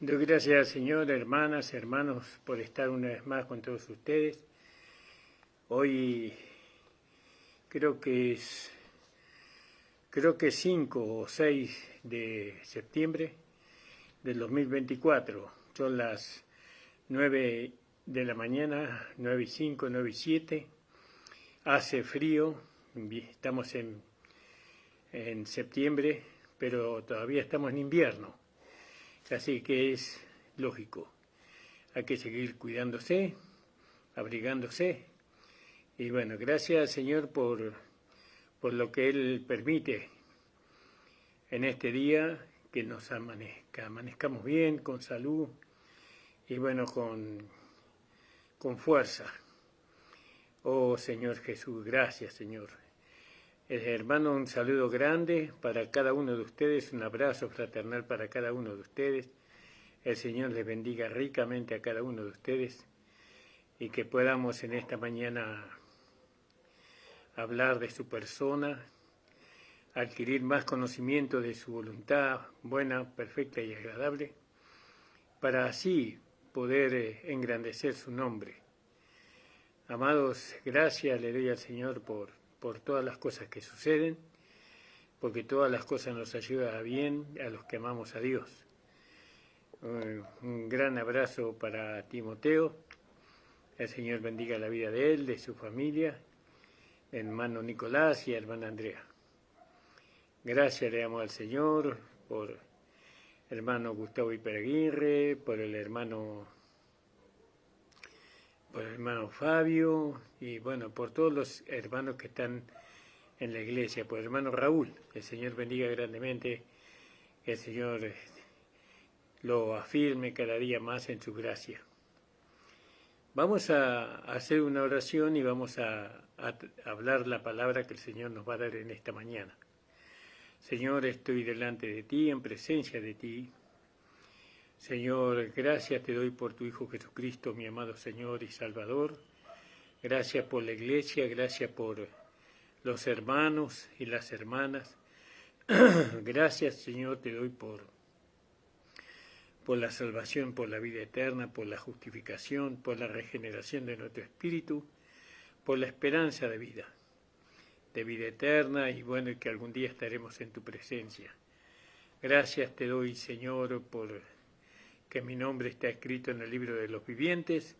Doy gracias al Señor, hermanas, hermanos, por estar una vez más con todos ustedes. Hoy creo que 5 o 6 de septiembre del 2024. Son las 9 de la mañana, 9:05, 9:07. Hace frío, estamos en septiembre, pero todavía estamos en invierno. Así que es lógico, hay que seguir cuidándose, abrigándose. Y bueno, gracias al Señor por lo que Él permite en este día, que nos amanezcamos bien, con salud y bueno, con fuerza. Oh Señor Jesús, gracias Señor. Hermano, un saludo grande para cada uno de ustedes, un abrazo fraternal para cada uno de ustedes. El Señor les bendiga ricamente a cada uno de ustedes y que podamos en esta mañana hablar de su persona, adquirir más conocimiento de su voluntad buena, perfecta y agradable, para así poder engrandecer su nombre. Amados, gracias le doy al Señor por todas las cosas que suceden, porque todas las cosas nos ayudan a bien a los que amamos a Dios. Un gran abrazo para Timoteo. El Señor bendiga la vida de él, de su familia, hermano Nicolás y hermana Andrea. Gracias le damos al Señor por hermano Gustavo Iperaguirre, por el hermano Fabio y bueno, por todos los hermanos que están en la iglesia, por el hermano Raúl. El Señor bendiga grandemente, que el Señor lo afirme cada día más en su gracia. Vamos a hacer una oración y vamos a hablar la palabra que el Señor nos va a dar en esta mañana. Señor, estoy delante de ti, en presencia de ti. Señor, gracias te doy por tu Hijo Jesucristo, mi amado Señor y Salvador. Gracias por la iglesia, gracias por los hermanos y las hermanas. Gracias, Señor, te doy por la salvación, por la vida eterna, por la justificación, por la regeneración de nuestro espíritu, por la esperanza de vida eterna y bueno, que algún día estaremos en tu presencia. Gracias te doy, Señor, por que mi nombre está escrito en el libro de los vivientes.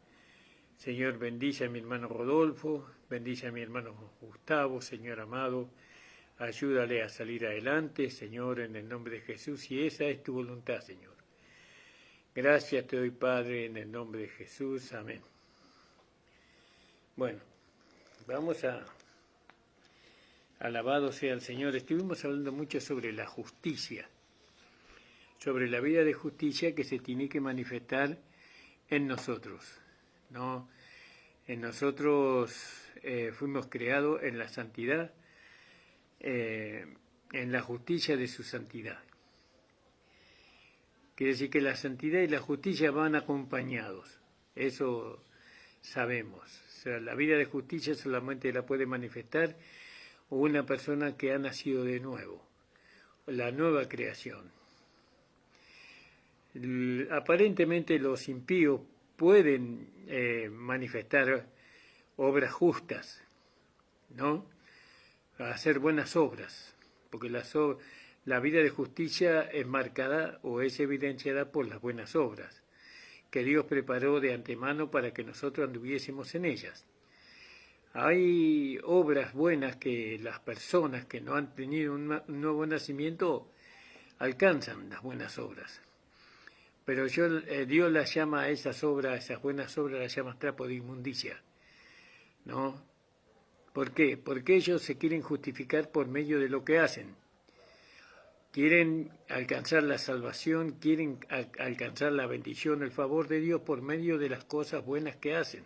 Señor, bendice a mi hermano Rodolfo, bendice a mi hermano Gustavo, Señor amado, ayúdale a salir adelante, Señor, en el nombre de Jesús, y esa es tu voluntad, Señor. Gracias te doy, Padre, en el nombre de Jesús. Amén. Bueno, vamos a... Alabado sea el Señor. Estuvimos hablando mucho sobre la justicia, sobre la vida de justicia que se tiene que manifestar en nosotros, ¿no? En nosotros fuimos creados en la santidad, en la justicia de su santidad. Quiere decir que la santidad y la justicia van acompañados, eso sabemos. O sea, la vida de justicia solamente la puede manifestar una persona que ha nacido de nuevo, la nueva creación. Aparentemente los impíos pueden manifestar obras justas, ¿no? Hacer buenas obras, porque la vida de justicia es marcada o es evidenciada por las buenas obras, que Dios preparó de antemano para que nosotros anduviésemos en ellas. Hay obras buenas que las personas que no han tenido un nuevo nacimiento alcanzan las buenas obras. Pero Dios las llama a esas obras, esas buenas obras las llama trapo de inmundicia, ¿no? ¿Por qué? Porque ellos se quieren justificar por medio de lo que hacen. Quieren alcanzar la salvación, quieren alcanzar la bendición, el favor de Dios por medio de las cosas buenas que hacen.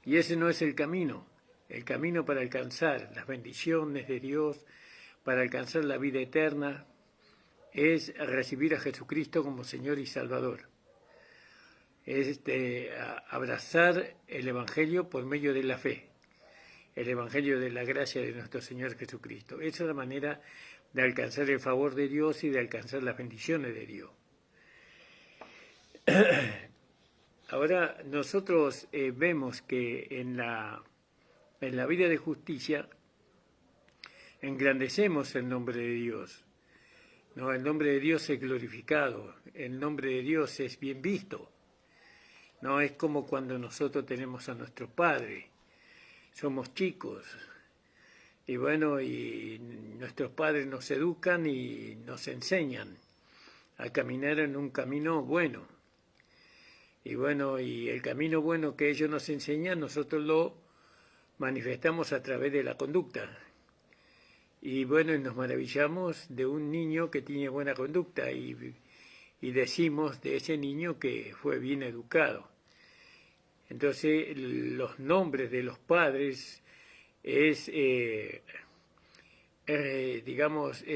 Y ese no es el camino. El camino para alcanzar las bendiciones de Dios, para alcanzar la vida eterna, es recibir a Jesucristo como Señor y Salvador. Es abrazar el Evangelio por medio de la fe, el Evangelio de la gracia de nuestro Señor Jesucristo. Esa es la manera de alcanzar el favor de Dios y de alcanzar las bendiciones de Dios. Ahora nosotros vemos que en la vida de justicia engrandecemos el nombre de Dios, ¿no? El nombre de Dios es glorificado, el nombre de Dios es bien visto, ¿no? Es como cuando nosotros tenemos a nuestro Padre, somos chicos, y bueno, y nuestros padres nos educan y nos enseñan a caminar en un camino bueno. Y bueno, y el camino bueno que ellos nos enseñan, nosotros lo manifestamos a través de la conducta. Y bueno, y nos maravillamos de un niño que tiene buena conducta y decimos de ese niño que fue bien educado. Entonces, los nombres de los padres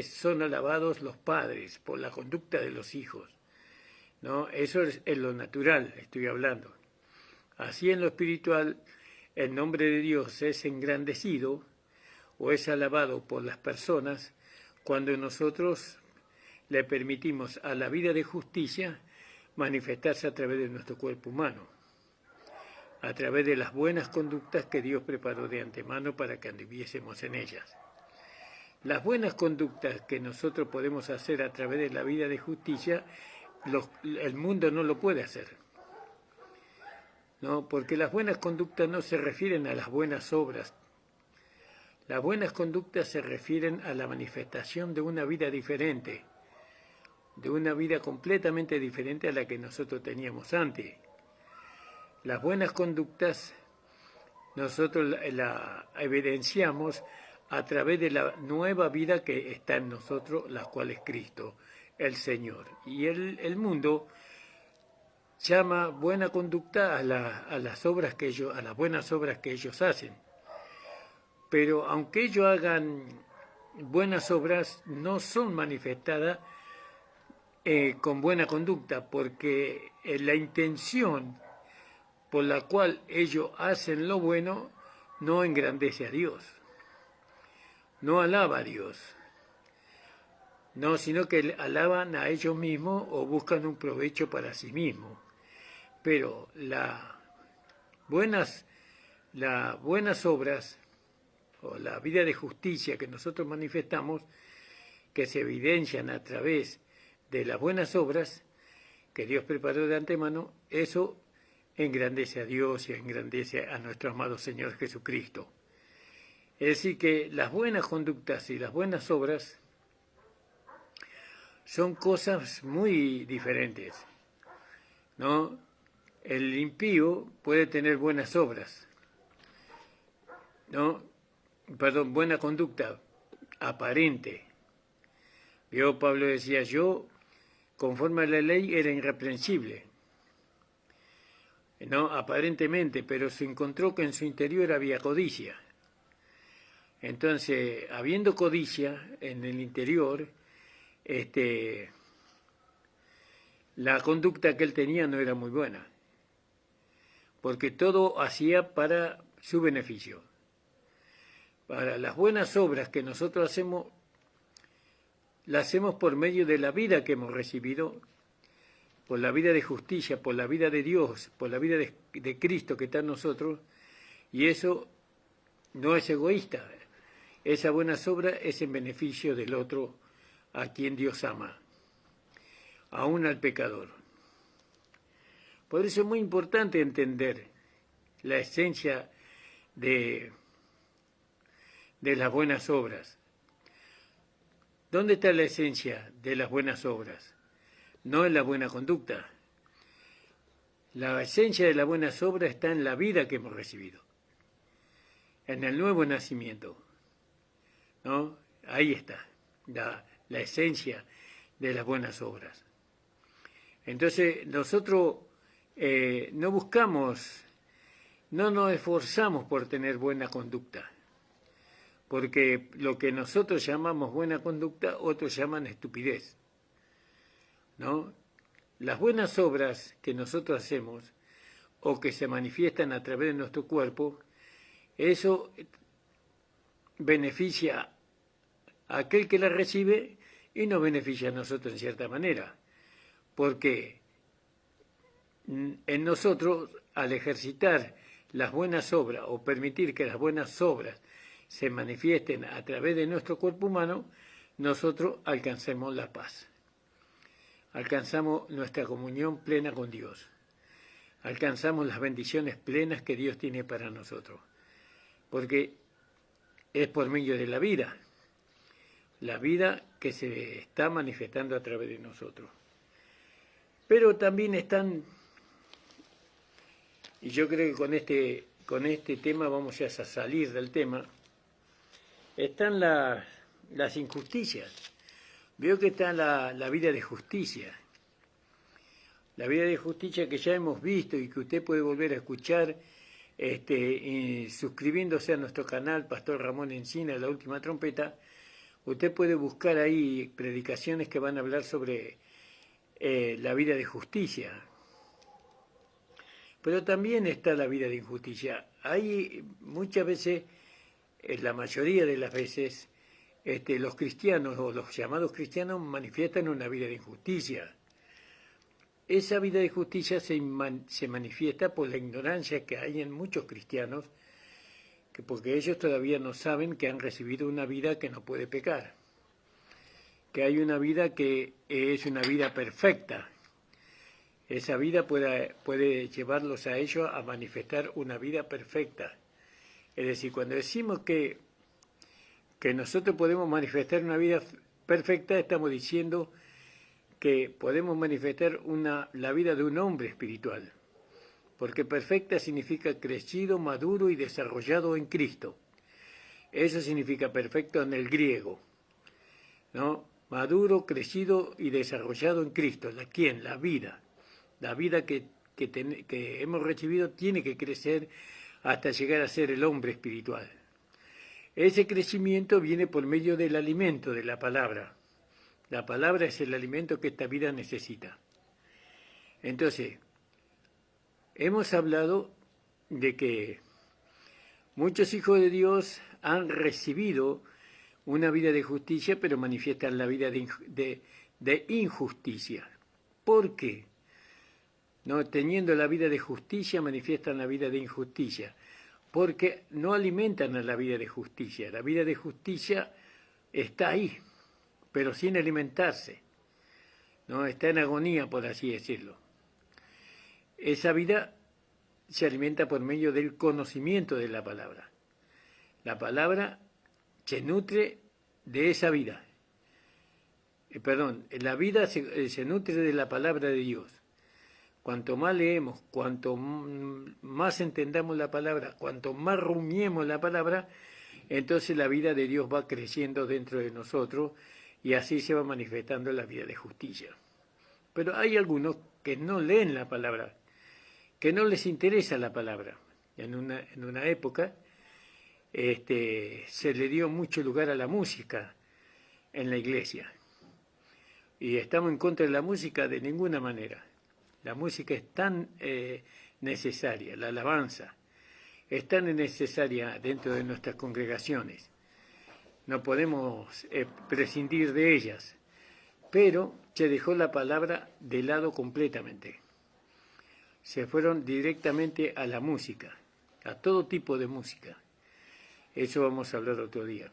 son alabados los padres por la conducta de los hijos, ¿no? Eso es en lo natural, estoy hablando. Así en lo espiritual, el nombre de Dios es engrandecido o es alabado por las personas cuando nosotros le permitimos a la vida de justicia manifestarse a través de nuestro cuerpo humano, a través de las buenas conductas que Dios preparó de antemano para que anduviésemos en ellas. Las buenas conductas que nosotros podemos hacer a través de la vida de justicia, el mundo no lo puede hacer, ¿no? Porque las buenas conductas no se refieren a las buenas obras. Las buenas conductas se refieren a la manifestación de una vida diferente, de una vida completamente diferente a la que nosotros teníamos antes. Las buenas conductas nosotros la evidenciamos a través de la nueva vida que está en nosotros, la cual es Cristo, el Señor. Y el mundo llama buena conducta a las buenas obras que ellos hacen. Pero aunque ellos hagan buenas obras, no son manifestadas con buena conducta, porque la intención por la cual ellos hacen lo bueno no engrandece a Dios, no alaba a Dios, no, sino que alaban a ellos mismos o buscan un provecho para sí mismos. Pero las buenas obras o la vida de justicia que nosotros manifestamos, que se evidencian a través de las buenas obras que Dios preparó de antemano, eso engrandece a Dios y engrandece a nuestro amado Señor Jesucristo. Es decir, que las buenas conductas y las buenas obras son cosas muy diferentes, ¿no? El impío puede tener buenas obras, ¿no? Perdón, buena conducta aparente. Pablo decía, yo, conforme a la ley, era irreprensible, ¿no? Aparentemente, pero se encontró que en su interior había codicia. Entonces, habiendo codicia en el interior, la conducta que él tenía no era muy buena, porque todo hacía para su beneficio. Para las buenas obras que nosotros hacemos, las hacemos por medio de la vida que hemos recibido, por la vida de justicia, por la vida de Dios, por la vida de Cristo que está en nosotros, y eso no es egoísta. Esa buena obra es en beneficio del otro a quien Dios ama, aún al pecador. Por eso es muy importante entender la esencia de las buenas obras. ¿Dónde está la esencia de las buenas obras? No en la buena conducta. La esencia de las buenas obras está en la vida que hemos recibido, en el nuevo nacimiento, ¿no? Ahí está la esencia de las buenas obras. Entonces nosotros no nos esforzamos por tener buena conducta, porque lo que nosotros llamamos buena conducta, otros llaman estupidez, ¿no? Las buenas obras que nosotros hacemos o que se manifiestan a través de nuestro cuerpo, eso beneficia a aquel que las recibe y nos beneficia a nosotros en cierta manera, porque en nosotros, al ejercitar las buenas obras o permitir que las buenas obras se manifiesten a través de nuestro cuerpo humano, nosotros alcancemos la paz. Alcanzamos nuestra comunión plena con Dios. Alcanzamos las bendiciones plenas que Dios tiene para nosotros. Porque es por medio de la vida que se está manifestando a través de nosotros. Pero también están, y yo creo que con este tema vamos a salir del tema, están las injusticias. Veo que está la vida de justicia. La vida de justicia que ya hemos visto y que usted puede volver a escuchar suscribiéndose a nuestro canal Pastor Ramón Encina, La Última Trompeta. Usted puede buscar ahí predicaciones que van a hablar sobre la vida de justicia. Pero también está la vida de injusticia. Hay muchas veces, la mayoría de las veces, los cristianos o los llamados cristianos manifiestan una vida de injusticia. Esa vida de justicia se manifiesta por la ignorancia que hay en muchos cristianos, porque ellos todavía no saben que han recibido una vida que no puede pecar, que hay una vida que es una vida perfecta. Esa vida puede llevarlos a ellos a manifestar una vida perfecta. Es decir, cuando decimos que nosotros podemos manifestar una vida perfecta, estamos diciendo que podemos manifestar la vida de un hombre espiritual, porque perfecta significa crecido, maduro y desarrollado en Cristo. Eso significa perfecto en el griego, ¿no? Maduro, crecido y desarrollado en Cristo. ¿Quién? La vida. La vida que hemos recibido tiene que crecer hasta llegar a ser el hombre espiritual. Ese crecimiento viene por medio del alimento de la palabra. La palabra es el alimento que esta vida necesita. Entonces, hemos hablado de que muchos hijos de Dios han recibido una vida de justicia, pero manifiestan la vida de injusticia. ¿Por qué? No, teniendo la vida de justicia, manifiestan la vida de injusticia, porque no alimentan a la vida de justicia. La vida de justicia está ahí, pero sin alimentarse, ¿no? Está en agonía, por así decirlo. Esa vida se alimenta por medio del conocimiento de la palabra. La palabra se nutre de esa vida. La vida se nutre de la palabra de Dios. Cuanto más leemos, cuanto más entendamos la palabra, cuanto más rumiemos la palabra, entonces la vida de Dios va creciendo dentro de nosotros y así se va manifestando la vida de justicia. Pero hay algunos que no leen la palabra, que no les interesa la palabra. En una época se le dio mucho lugar a la música en la iglesia. Y estamos en contra de la música de ninguna manera. La música es tan necesaria, la alabanza es tan necesaria dentro de nuestras congregaciones. No podemos prescindir de ellas, pero se dejó la palabra de lado completamente. Se fueron directamente a la música, a todo tipo de música. Eso vamos a hablar otro día.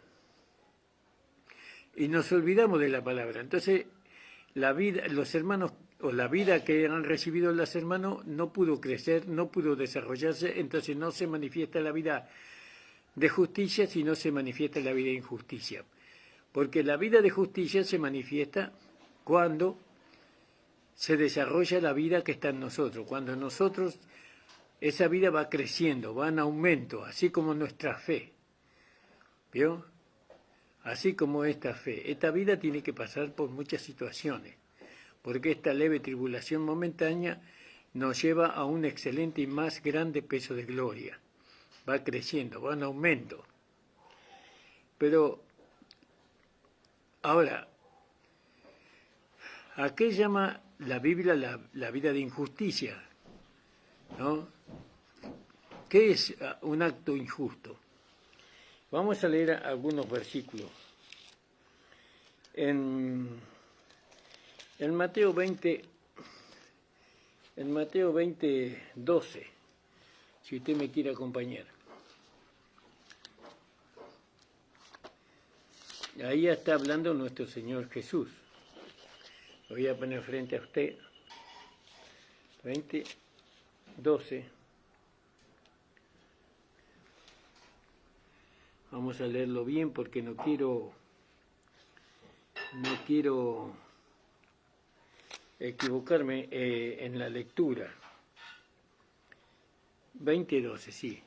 Y nos olvidamos de la palabra. Entonces, los hermanos, o la vida que han recibido los hermanos, no pudo crecer, no pudo desarrollarse, entonces no se manifiesta la vida de justicia, sino se manifiesta la vida de injusticia. Porque la vida de justicia se manifiesta cuando se desarrolla la vida que está en nosotros, cuando en nosotros esa vida va creciendo, va en aumento, así como nuestra fe. ¿Vio? Así como esta fe. Esta vida tiene que pasar por muchas situaciones, porque esta leve tribulación momentánea nos lleva a un excelente y más grande peso de gloria. Va creciendo, va en aumento. Pero, ahora, ¿a qué llama la Biblia la vida de injusticia? ¿No? ¿Qué es un acto injusto? Vamos a leer algunos versículos. En Mateo 20, en Mateo 20:12, si usted me quiere acompañar. Ahí está hablando nuestro Señor Jesús. Lo voy a poner frente a usted. 20:12. Vamos a leerlo bien porque no quiero equivocarme en la lectura. 20:12, sí.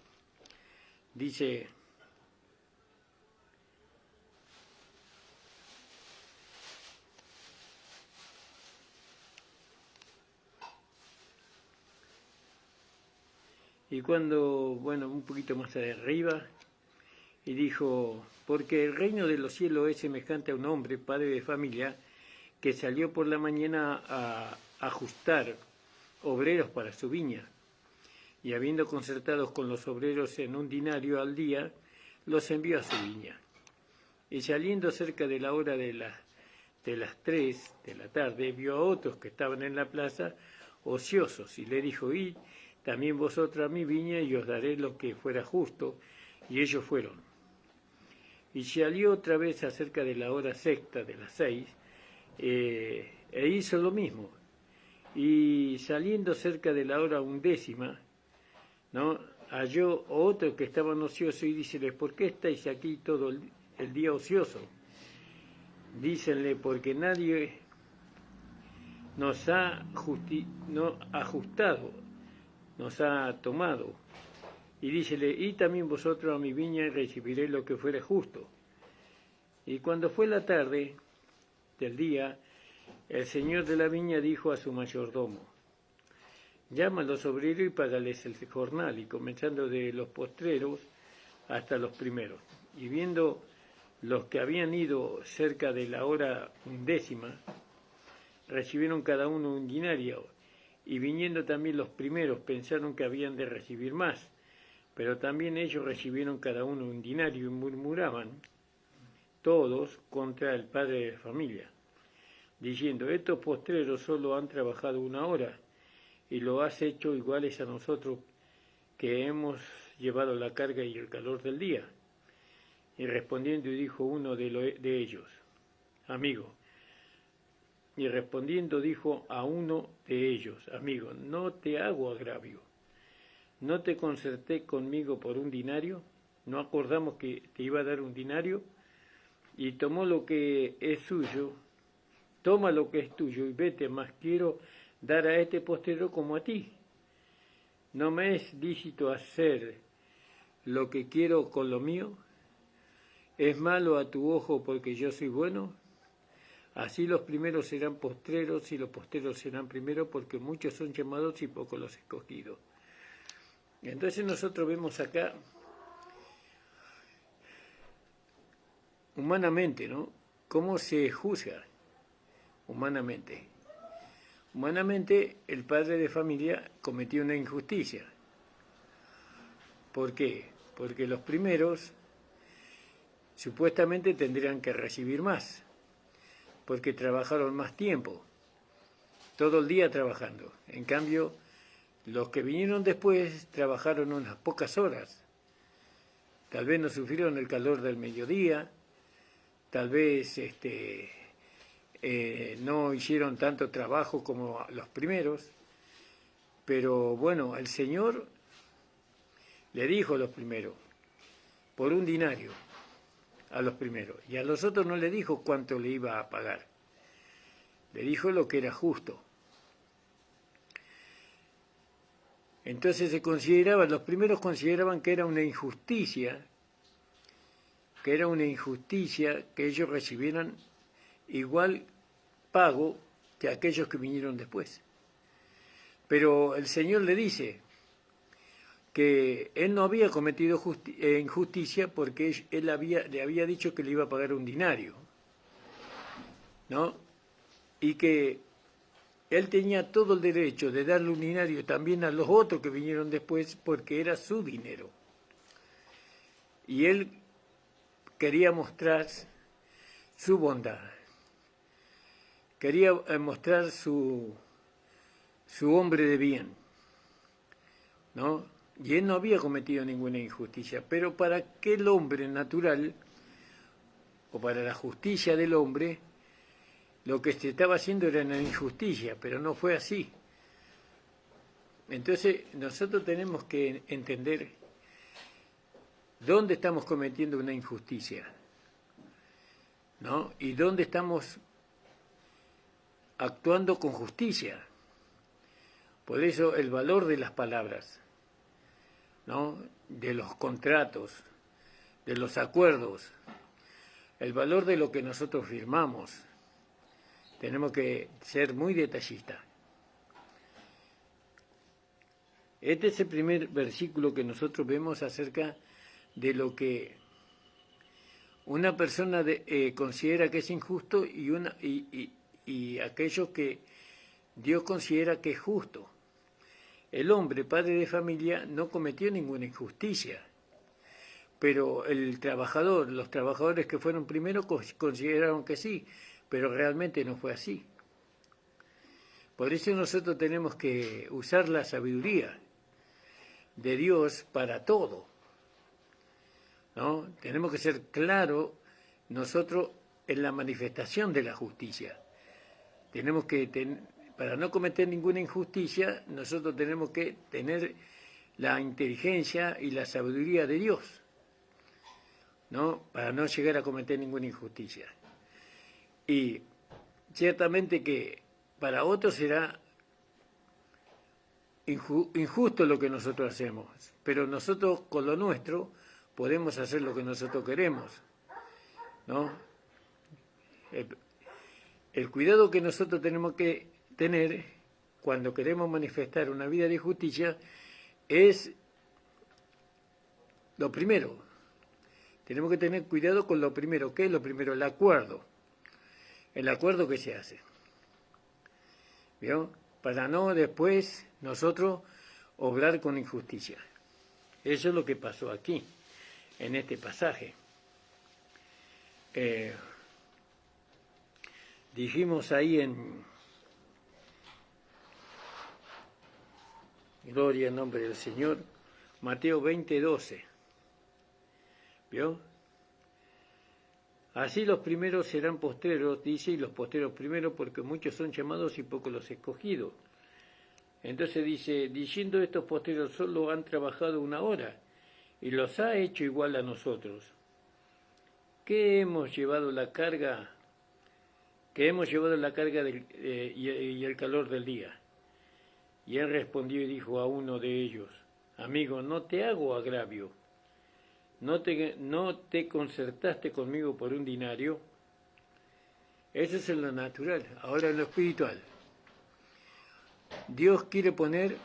Dice: y cuando, bueno, un poquito más arriba, y dijo: porque el reino de los cielos es semejante a un hombre, padre de familia, que salió por la mañana a ajustar obreros para su viña, y habiendo concertado con los obreros en un denario al día, los envió a su viña. Y saliendo cerca de la hora de las 3 de la tarde, vio a otros que estaban en la plaza ociosos, y le dijo: id también vosotros a mi viña, y os daré lo que fuera justo. Y ellos fueron. Y salió otra vez acerca de la hora sexta, de las 6, e hizo lo mismo. Y saliendo cerca de la hora 11, ¿no?, halló otros que estaban ociosos, y díceles: ¿por qué estáis aquí todo el día ocioso? Dícenle: porque nadie nos ha ajustado, nos ha tomado. Y dícele: y también vosotros a mi viña, y recibiréis lo que fuere justo. Y cuando fue la tarde del día, el señor de la viña dijo a su mayordomo: llama a los obreros y págales el jornal, y comenzando de los postreros hasta los primeros. Y viendo los que habían ido cerca de la hora 11, recibieron cada uno un denario, y viniendo también los primeros, pensaron que habían de recibir más, pero también ellos recibieron cada uno un denario, y murmuraban todos contra el padre de familia, diciendo: estos postreros solo han trabajado 1 hora, y lo has hecho iguales a nosotros, que hemos llevado la carga y el calor del día. Y respondiendo dijo uno de ellos: amigo. Y respondiendo dijo a uno de ellos: amigo, no te hago agravio. ¿No te concerté conmigo por un denario? ¿No acordamos que te iba a dar un denario? Y tomó lo que es suyo, toma lo que es tuyo y vete, mas quiero dar a este postrero como a ti. ¿No me es lícito hacer lo que quiero con lo mío? ¿Es malo a tu ojo porque yo soy bueno? Así los primeros serán postreros, y los postreros serán primeros, porque muchos son llamados y pocos los escogidos. Entonces nosotros vemos acá, humanamente, ¿no?, cómo se juzga humanamente. Humanamente, el padre de familia cometió una injusticia. ¿Por qué? Porque los primeros supuestamente tendrían que recibir más, porque trabajaron más tiempo, todo el día trabajando. En cambio, los que vinieron después trabajaron unas pocas horas. Tal vez no sufrieron el calor del mediodía, tal vez no hicieron tanto trabajo como los primeros, pero bueno, el Señor le dijo a los primeros, por un denario a los primeros, y a los otros no le dijo cuánto le iba a pagar, le dijo lo que era justo. Entonces los primeros consideraban que era una injusticia, que ellos recibieran igual pago que aquellos que vinieron después. Pero el Señor le dice que él no había cometido injusticia, porque él le había dicho que le iba a pagar un denario, ¿no? Y que él tenía todo el derecho de darle un denario también a los otros que vinieron después, porque era su dinero. Y él quería mostrar su bondad, quería mostrar su su hombre de bien, ¿no? Y él no había cometido ninguna injusticia, pero para aquel hombre natural, o para la justicia del hombre, lo que se estaba haciendo era una injusticia, pero no fue así. Entonces nosotros tenemos que entender dónde estamos cometiendo una injusticia, ¿no? Y dónde estamos actuando con justicia. Por eso el valor de las palabras, ¿no? De los contratos, de los acuerdos, el valor de lo que nosotros firmamos. Tenemos que ser muy detallistas. Este es el primer versículo que nosotros vemos acerca de lo que una persona considera que es injusto y aquello que Dios considera que es justo. El hombre, padre de familia, no cometió ninguna injusticia, pero el trabajador, los trabajadores que fueron primero consideraron que sí, pero realmente no fue así. Por eso nosotros tenemos que usar la sabiduría de Dios para todo, ¿no? Tenemos que ser claros nosotros en la manifestación de la justicia. Tenemos que, para no cometer ninguna injusticia, nosotros tenemos que tener la inteligencia y la sabiduría de Dios, ¿no? Para no llegar a cometer ninguna injusticia. Y ciertamente que para otros será injusto lo que nosotros hacemos, pero nosotros con lo nuestro podemos hacer lo que nosotros queremos, ¿no? El cuidado que nosotros tenemos que tener cuando queremos manifestar una vida de justicia es lo primero. Tenemos que tener cuidado con lo primero. ¿Qué es lo primero? El acuerdo. El acuerdo que se hace, ¿vio? Para no después nosotros obrar con injusticia. Eso es lo que pasó aquí, en este pasaje. Dijimos ahí en Gloria en nombre del Señor, Mateo 20:12. ¿Vio? Así los primeros serán postreros, dice, y los postreros primeros, porque muchos son llamados y pocos los escogidos. Entonces dice, diciendo estos postreros solo han trabajado 1 hora, y los ha hecho igual a nosotros. ¿Qué hemos llevado la carga? Que hemos llevado la carga y el calor del día. Y él respondió y dijo a uno de ellos, amigo, no te hago agravio. ¿No te concertaste conmigo por 1 denario? Eso es en lo natural. Ahora en lo espiritual. Dios quiere poner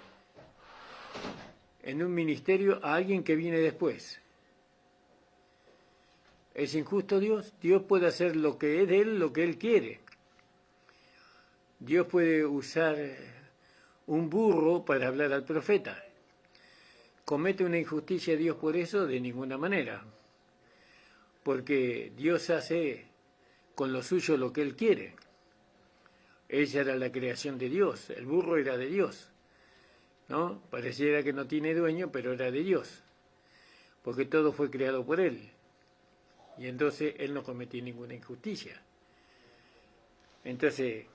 en un ministerio a alguien que viene después. ¿Es injusto Dios? Dios puede hacer lo que es de Él, lo que Él quiere. Dios puede usar un burro para hablar al profeta. ¿Comete una injusticia Dios por eso? De ninguna manera. Porque Dios hace con lo suyo lo que Él quiere. Ella era la creación de Dios, el burro era de Dios, ¿no? Pareciera que no tiene dueño, pero era de Dios, porque todo fue creado por Él. Y entonces Él no cometió ninguna injusticia. Entonces,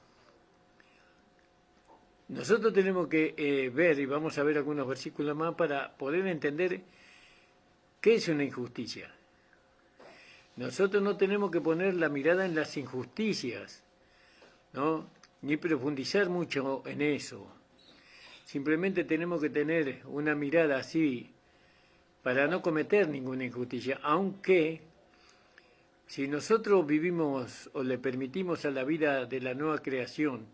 nosotros tenemos que ver, y vamos a ver algunos versículos más para poder entender qué es una injusticia. Nosotros no tenemos que poner la mirada en las injusticias, ¿no? Ni profundizar mucho en eso. Simplemente tenemos que tener una mirada así para no cometer ninguna injusticia, aunque si nosotros vivimos o le permitimos a la vida de la nueva creación,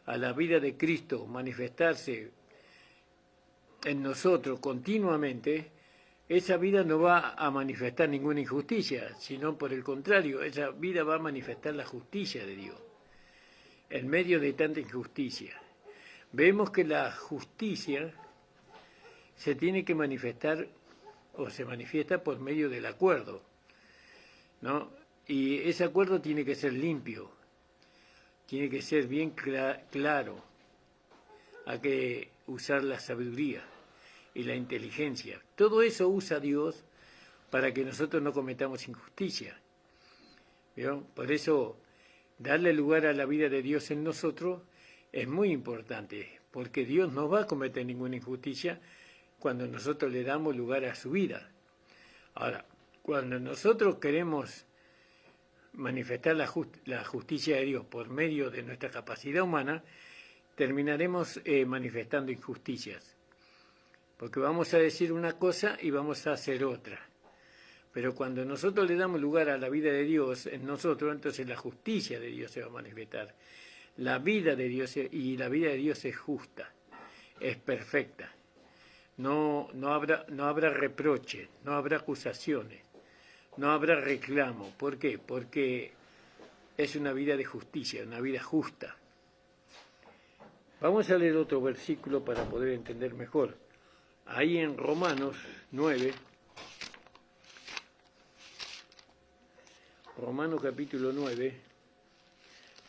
a la vida de Cristo manifestarse en nosotros continuamente, esa vida no va a manifestar ninguna injusticia, sino por el contrario, esa vida va a manifestar la justicia de Dios, en medio de tanta injusticia. Vemos que la justicia se tiene que manifestar o se manifiesta por medio del acuerdo, ¿no? Y ese acuerdo tiene que ser limpio, tiene que ser bien claro. hay que usar la sabiduría y la inteligencia. Todo eso usa Dios para que nosotros no cometamos injusticia. ¿Vio? Por eso, darle lugar a la vida de Dios en nosotros es muy importante, porque Dios no va a cometer ninguna injusticia cuando nosotros le damos lugar a su vida. Ahora, cuando nosotros queremos manifestar la justicia de Dios por medio de nuestra capacidad humana, terminaremos manifestando injusticias, porque vamos a decir una cosa y vamos a hacer otra. Pero cuando nosotros le damos lugar a la vida de Dios en nosotros, entonces la justicia de Dios se va a manifestar. La vida de Dios, y la vida de Dios es justa, es perfecta. No habrá reproche, no habrá acusaciones, no habrá reclamo. ¿Por qué? Porque es una vida de justicia, una vida justa. Vamos a leer otro versículo para poder entender mejor. Ahí en Romanos 9, Romanos capítulo 9,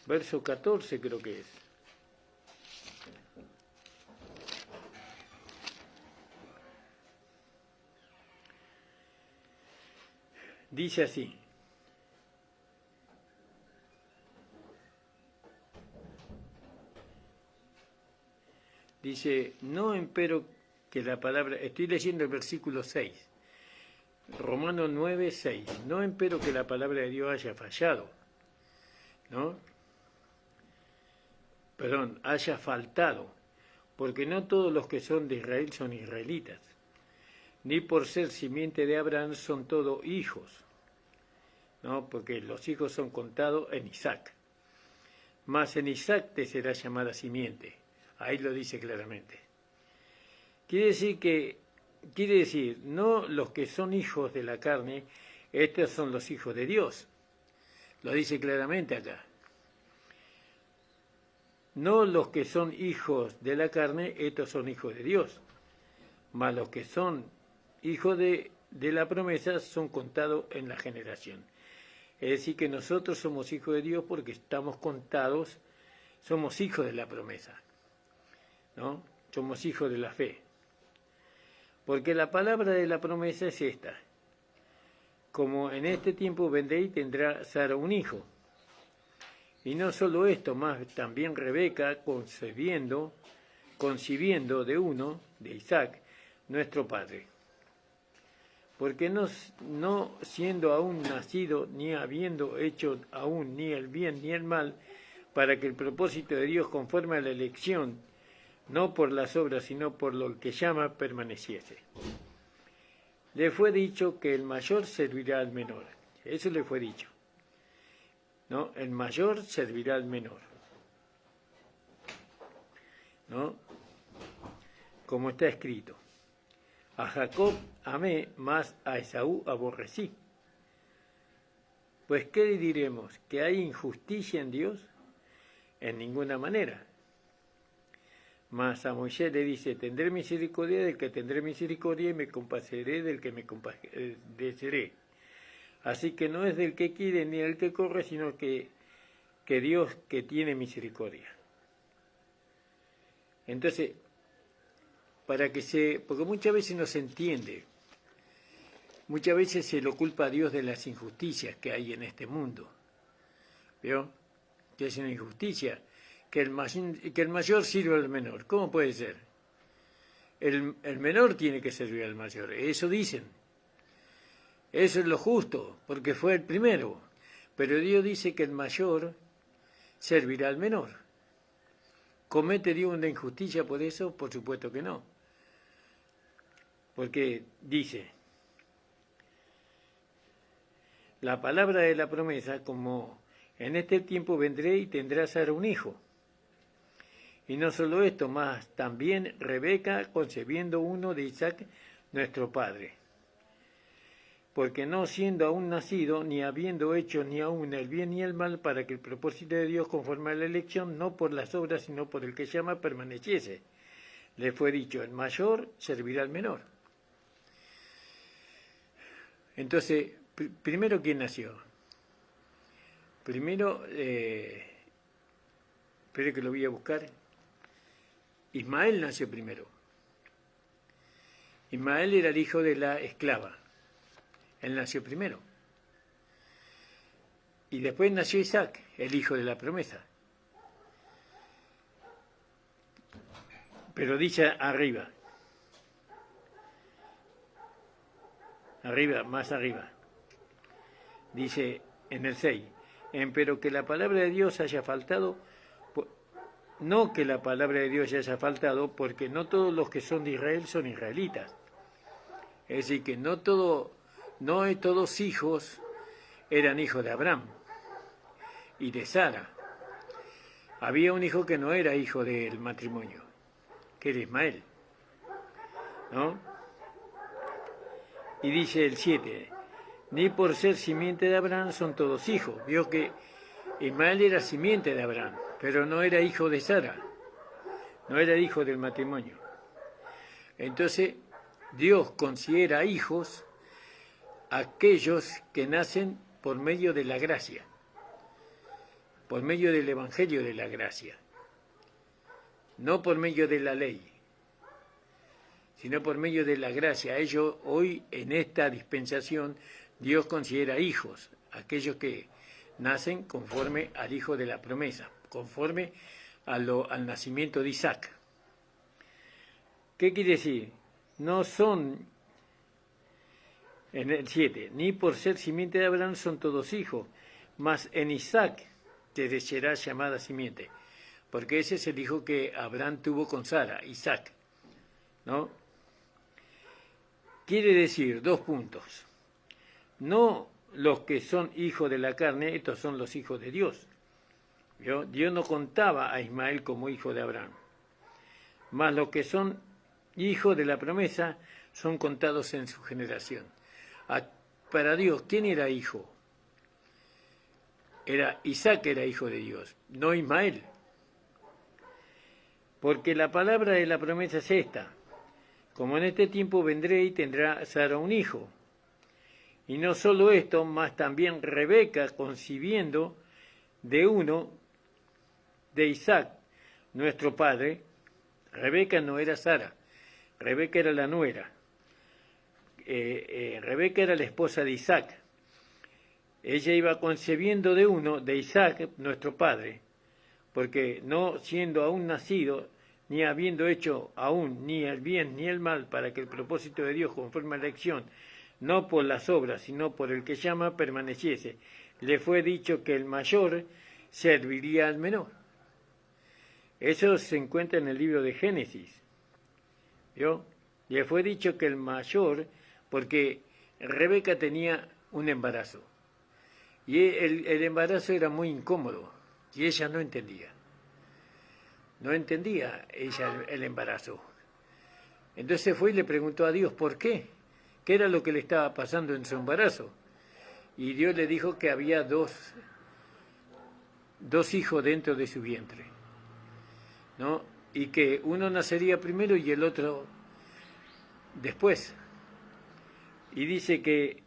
verso 14 creo que es. Dice así: dice, no empero que la palabra, estoy leyendo el versículo 6, Romanos 9, 6, no empero que la palabra de Dios haya fallado, ¿no? Perdón, haya faltado, porque no todos los que son de Israel son israelitas, ni por ser simiente de Abraham son todos hijos, ¿no? Porque los hijos son contados en Isaac. Mas en Isaac te será llamada simiente. Ahí lo dice claramente. Quiere decir, no los que son hijos de la carne, estos son los hijos de Dios. Lo dice claramente acá. No los que son hijos de la carne, estos son hijos de Dios. Mas los que son hijos de la promesa son contados en la generación. Es decir, que nosotros somos hijos de Dios porque estamos contados, somos hijos de la promesa, ¿no? Somos hijos de la fe. Porque la palabra de la promesa es esta: como en este tiempo vendré y tendrá Sara un hijo. Y no solo esto, más también Rebeca concibiendo de uno, de Isaac, nuestro padre. Porque no siendo aún nacido, ni habiendo hecho aún ni el bien ni el mal, para que el propósito de Dios conforme a la elección, no por las obras, sino por lo que llama, permaneciese. Le fue dicho que el mayor servirá al menor. Eso le fue dicho, ¿no? El mayor servirá al menor, ¿no? Como está escrito: a Jacob amé, mas a Esaú aborrecí. Pues, ¿qué diremos? ¿Que hay injusticia en Dios? En ninguna manera. Mas a Moisés le dice: tendré misericordia del que tendré misericordia y me compadeceré del que me compadeceré. Así que no es del que quiere ni del que corre, sino que Dios que tiene misericordia. Entonces, porque muchas veces no se entiende, muchas veces se lo culpa a Dios de las injusticias que hay en este mundo. ¿Vio? Que es una injusticia, que el mayor sirva al menor. ¿Cómo puede ser? El menor tiene que servir al mayor, eso dicen. Eso es lo justo, porque fue el primero. Pero Dios dice que el mayor servirá al menor. ¿Comete Dios una injusticia por eso? Por supuesto que no. Porque dice, la palabra de la promesa, como en este tiempo vendré y tendrás Sara un hijo. Y no solo esto, más también Rebeca concebiendo uno de Isaac, nuestro padre. Porque no siendo aún nacido, ni habiendo hecho ni aún el bien ni el mal, para que el propósito de Dios conforme a la elección, no por las obras, sino por el que llama, permaneciese. Le fue dicho, el mayor servirá al menor. Entonces, primero, ¿quién nació? Primero, espere que lo voy a buscar. Ismael nació primero. Ismael era el hijo de la esclava. Él nació primero. Y después nació Isaac, el hijo de la promesa. Pero dice arriba, más arriba, dice en el 6, pero que la palabra de Dios haya faltado, no que la palabra de Dios haya faltado, porque no todos los que son de Israel son israelitas. Es decir, que no todos hijos eran hijos de Abraham y de Sara. Había un hijo que no era hijo del matrimonio, que era Ismael, ¿no? Y dice el 7, ni por ser simiente de Abraham son todos hijos. Vio que Ismael era simiente de Abraham, pero no era hijo de Sara, no era hijo del matrimonio. Entonces, Dios considera hijos aquellos que nacen por medio de la gracia, por medio del evangelio de la gracia, no por medio de la ley, sino por medio de la gracia. Ellos hoy, en esta dispensación, Dios considera hijos aquellos que nacen conforme al hijo de la promesa, conforme al nacimiento de Isaac. ¿Qué quiere decir? No son, en el 7, ni por ser simiente de Abraham son todos hijos, mas en Isaac te será llamada simiente, porque ese es el hijo que Abraham tuvo con Sara, Isaac, ¿no? Quiere decir, 2 puntos, no los que son hijos de la carne, estos son los hijos de Dios. ¿Vio? Dios no contaba a Ismael como hijo de Abraham, mas los que son hijos de la promesa son contados en su generación. Para Dios, ¿quién era hijo? Isaac era hijo de Dios, no Ismael. Porque la palabra de la promesa es esta: como en este tiempo vendré y tendrá Sara un hijo. Y no solo esto, mas también Rebeca, concibiendo de uno, de Isaac, nuestro padre. Rebeca no era Sara, Rebeca era la nuera. Rebeca era la esposa de Isaac. Ella iba concebiendo de uno, de Isaac, nuestro padre, porque no siendo aún nacido, ni habiendo hecho aún ni el bien ni el mal, para que el propósito de Dios conforme a la elección, no por las obras, sino por el que llama, permaneciese, le fue dicho que el mayor serviría al menor. Eso se encuentra en el libro de Génesis. ¿Vio? Le fue dicho que el mayor, porque Rebeca tenía un embarazo, y el embarazo era muy incómodo, y ella no entendía. No entendía ella el embarazo. Entonces fue y le preguntó a Dios por qué, qué era lo que le estaba pasando en su embarazo. Y Dios le dijo que había dos hijos dentro de su vientre, ¿no? Y que uno nacería primero y el otro después. Y dice que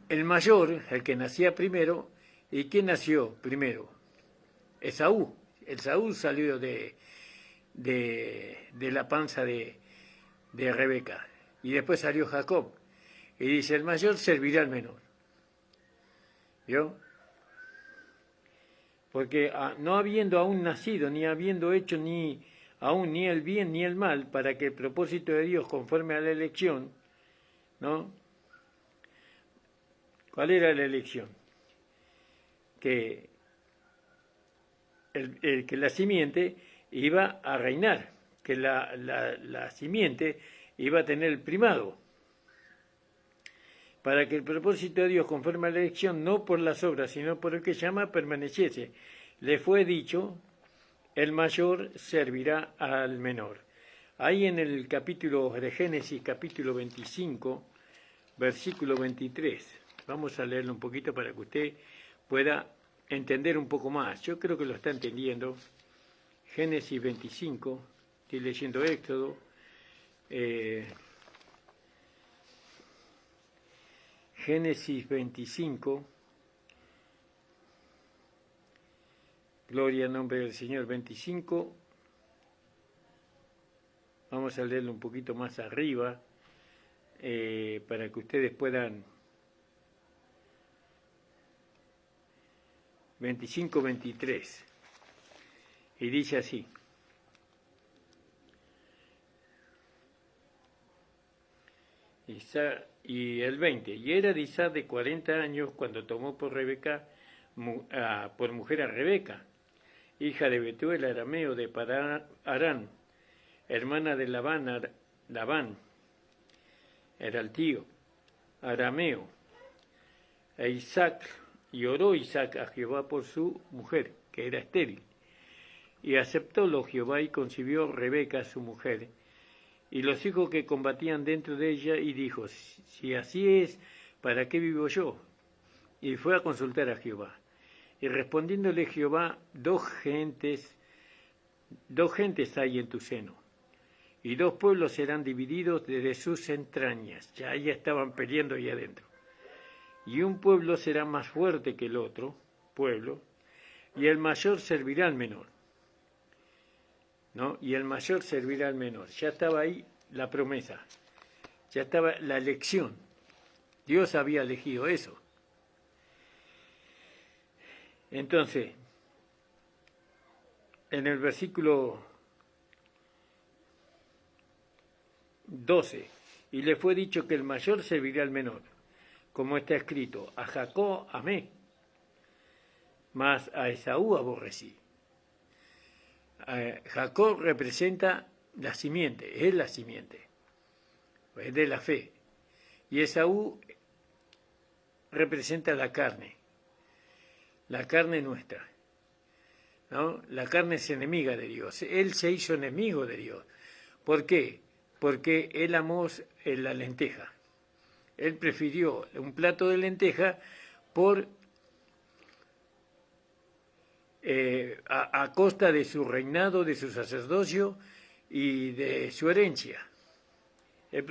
el mayor, el que nacía primero, ¿y quién nació primero? Esaú. Esaú salió de la panza de Rebeca. Y después salió Jacob. Y dice, el mayor servirá al menor. ¿Vio? Porque no habiendo aún nacido, ni habiendo hecho aún ni el bien ni el mal, para que el propósito de Dios conforme a la elección, ¿no? ¿Cuál era la elección? Que que la simiente iba a reinar, que la simiente iba a tener el primado, para que el propósito de Dios conforme a la elección, no por las obras, sino por el que llama, permaneciese. Le fue dicho, el mayor servirá al menor. Ahí en el capítulo de Génesis, capítulo 25, versículo 23. Vamos a leerlo un poquito para que usted pueda entender un poco más. Yo creo que lo está entendiendo. Génesis 25, estoy leyendo Éxodo. Génesis 25, Gloria al nombre del Señor. 25. Vamos a leerlo un poquito más arriba para que ustedes puedan. 25, 23. Y dice así. Y el 20. Y era de Isaac de 40 años cuando tomó por Rebeca, por mujer a Rebeca, hija de Betuel arameo de Arán, hermana de Labán era el tío, arameo, e Isaac, y oró Isaac a Jehová por su mujer, que era estéril. Y aceptólo Jehová y concibió Rebeca, su mujer, y los hijos que combatían dentro de ella, y dijo, si así es, ¿para qué vivo yo? Y fue a consultar a Jehová. Y respondiéndole Jehová, dos gentes hay en tu seno, y dos pueblos serán divididos desde sus entrañas. Ya estaban peleando ahí adentro. Y un pueblo será más fuerte que el otro pueblo, y el mayor servirá al menor. ¿No? Y el mayor servirá al menor. Ya estaba ahí la promesa, ya estaba la elección. Dios había elegido eso. Entonces, en el versículo 12, y le fue dicho que el mayor servirá al menor, como está escrito, a Jacob amé, mas a Esaú aborrecí. Jacob representa la simiente, es la simiente, es de la fe, y Esaú representa la carne nuestra, ¿no? La carne es enemiga de Dios, él se hizo enemigo de Dios. ¿Por qué? Porque él amó la lenteja, él prefirió un plato de lenteja por a costa de su reinado, de su sacerdocio y de su herencia. Él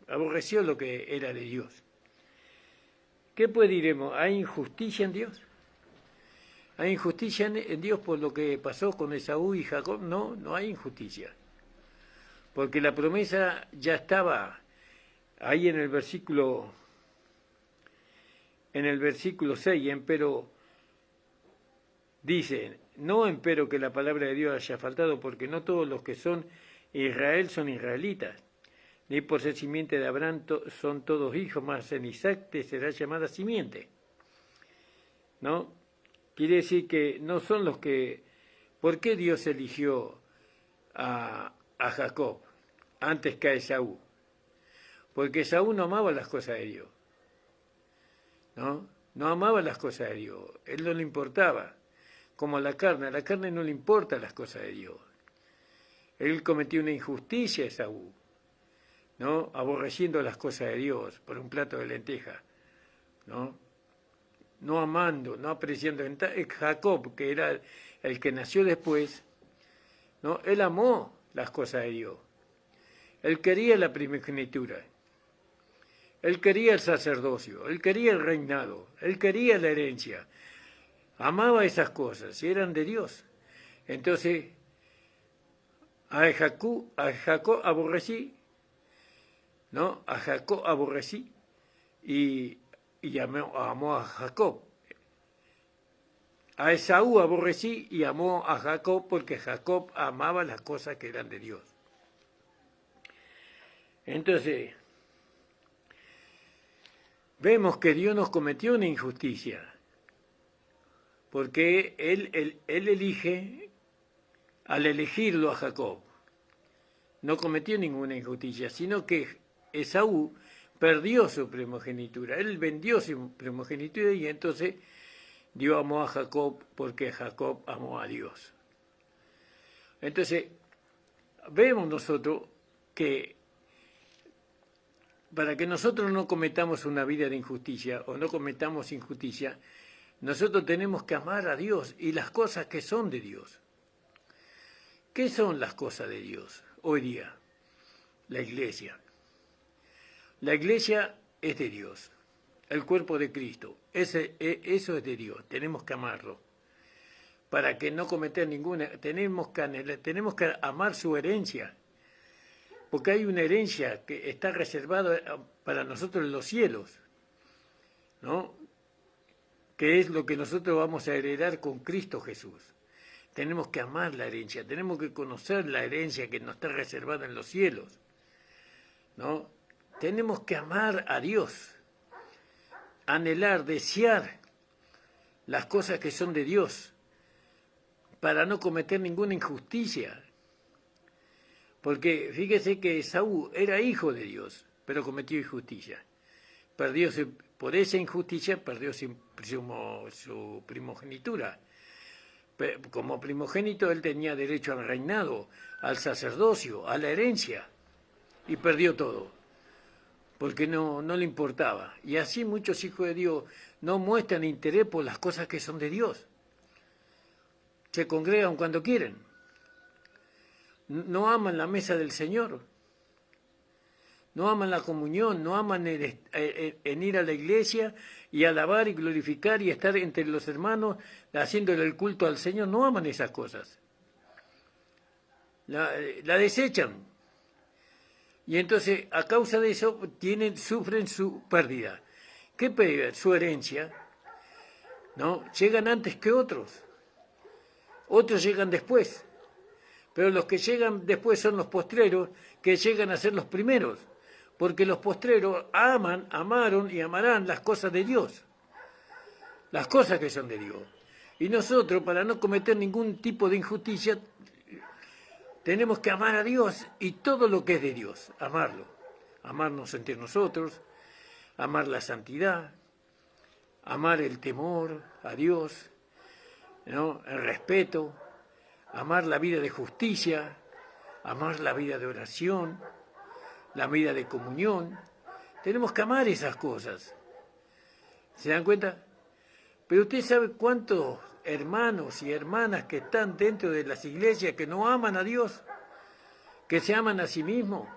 aborreció lo que era de Dios. ¿Qué pues diremos? ¿Hay injusticia en Dios? ¿Hay injusticia en Dios por lo que pasó con Esaú y Jacob? No, no hay injusticia. Porque la promesa ya estaba ahí en el versículo 6, empero dice, no empero que la palabra de Dios haya faltado, porque no todos los que son Israel son israelitas, ni por ser simiente de Abraham son todos hijos, mas en Isaac te será llamada simiente. ¿No? Quiere decir que no son los que... ¿Por qué Dios eligió a Jacob antes que a Esaú? Porque Esaú no amaba las cosas de Dios. No amaba las cosas de Dios. Él no le importaba. Como a la carne no le importan las cosas de Dios. Él cometió una injusticia, Esaú, ¿no? Aborreciendo las cosas de Dios por un plato de lenteja, no amando, no apreciando. Jacob, que era el que nació después, ¿no? Él amó las cosas de Dios. Él quería la primogenitura, él quería el sacerdocio, él quería el reinado, él quería la herencia. Amaba esas cosas y eran de Dios. Entonces, a Jacob aborrecí, ¿no? A Jacob aborrecí y amó a Jacob. A Esaú aborrecí y amó a Jacob porque Jacob amaba las cosas que eran de Dios. Entonces, vemos que Dios nos cometió una injusticia, porque él elige, al elegirlo a Jacob, no cometió ninguna injusticia, sino que Esaú perdió su primogenitura, él vendió su primogenitura y entonces Dios amó a Jacob porque Jacob amó a Dios. Entonces, vemos nosotros que para que nosotros no cometamos una vida de injusticia o no cometamos injusticia, nosotros tenemos que amar a Dios y las cosas que son de Dios. ¿Qué son las cosas de Dios hoy día? La iglesia. La iglesia es de Dios, el cuerpo de Cristo. Eso es de Dios, tenemos que amarlo. para que no cometer ninguna, tenemos que amar su herencia, porque hay una herencia que está reservada para nosotros en los cielos, ¿no? Que es lo que nosotros vamos a heredar con Cristo Jesús. Tenemos que amar la herencia, tenemos que conocer la herencia que nos está reservada en los cielos, ¿no? Tenemos que amar a Dios, anhelar, desear las cosas que son de Dios, para no cometer ninguna injusticia. Porque fíjese que Esaú era hijo de Dios, pero cometió injusticia. Por esa injusticia perdió su primogenitura. Como primogénito él tenía derecho al reinado, al sacerdocio, a la herencia, y perdió todo, porque no le importaba. Y así muchos hijos de Dios no muestran interés por las cosas que son de Dios. Se congregan cuando quieren. No aman la mesa del Señor. No aman la comunión, no aman en ir a la iglesia y alabar y glorificar y estar entre los hermanos haciéndole el culto al Señor. No aman esas cosas. La desechan. Y entonces, a causa de eso, sufren su pérdida. ¿Qué pérdida? Su herencia, ¿no? Llegan antes que otros. Otros llegan después. Pero los que llegan después son los postreros, que llegan a ser los primeros. Porque los postreros amaron y amarán las cosas de Dios. Las cosas que son de Dios. Y nosotros, para no cometer ningún tipo de injusticia, tenemos que amar a Dios y todo lo que es de Dios, amarlo. Amarnos entre nosotros, amar la santidad, amar el temor a Dios, ¿no? El respeto, amar la vida de justicia, amar la vida de oración, la vida de comunión. Tenemos que amar esas cosas. ¿Se dan cuenta? Pero usted sabe cuántos hermanos y hermanas que están dentro de las iglesias que no aman a Dios, que se aman a sí mismos.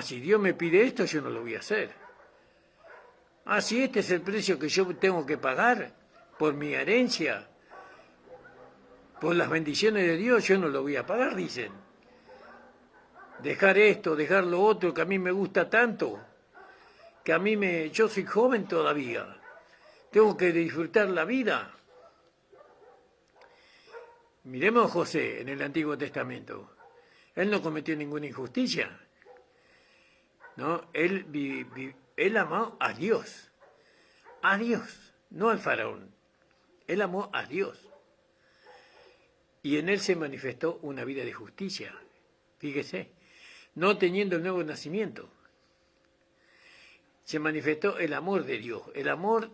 Si Dios me pide esto, yo no lo voy a hacer. Si este es el precio que yo tengo que pagar por mi herencia, por las bendiciones de Dios, yo no lo voy a pagar, dicen. Dejar esto, dejar lo otro que a mí me gusta tanto, que yo soy joven todavía. Tengo que disfrutar la vida. Miremos a José en el Antiguo Testamento. Él no cometió ninguna injusticia, ¿no? Él amó a Dios, no al faraón. Él amó a Dios. Y en él se manifestó una vida de justicia. Fíjese, no teniendo el nuevo nacimiento. Se manifestó el amor de Dios, el amor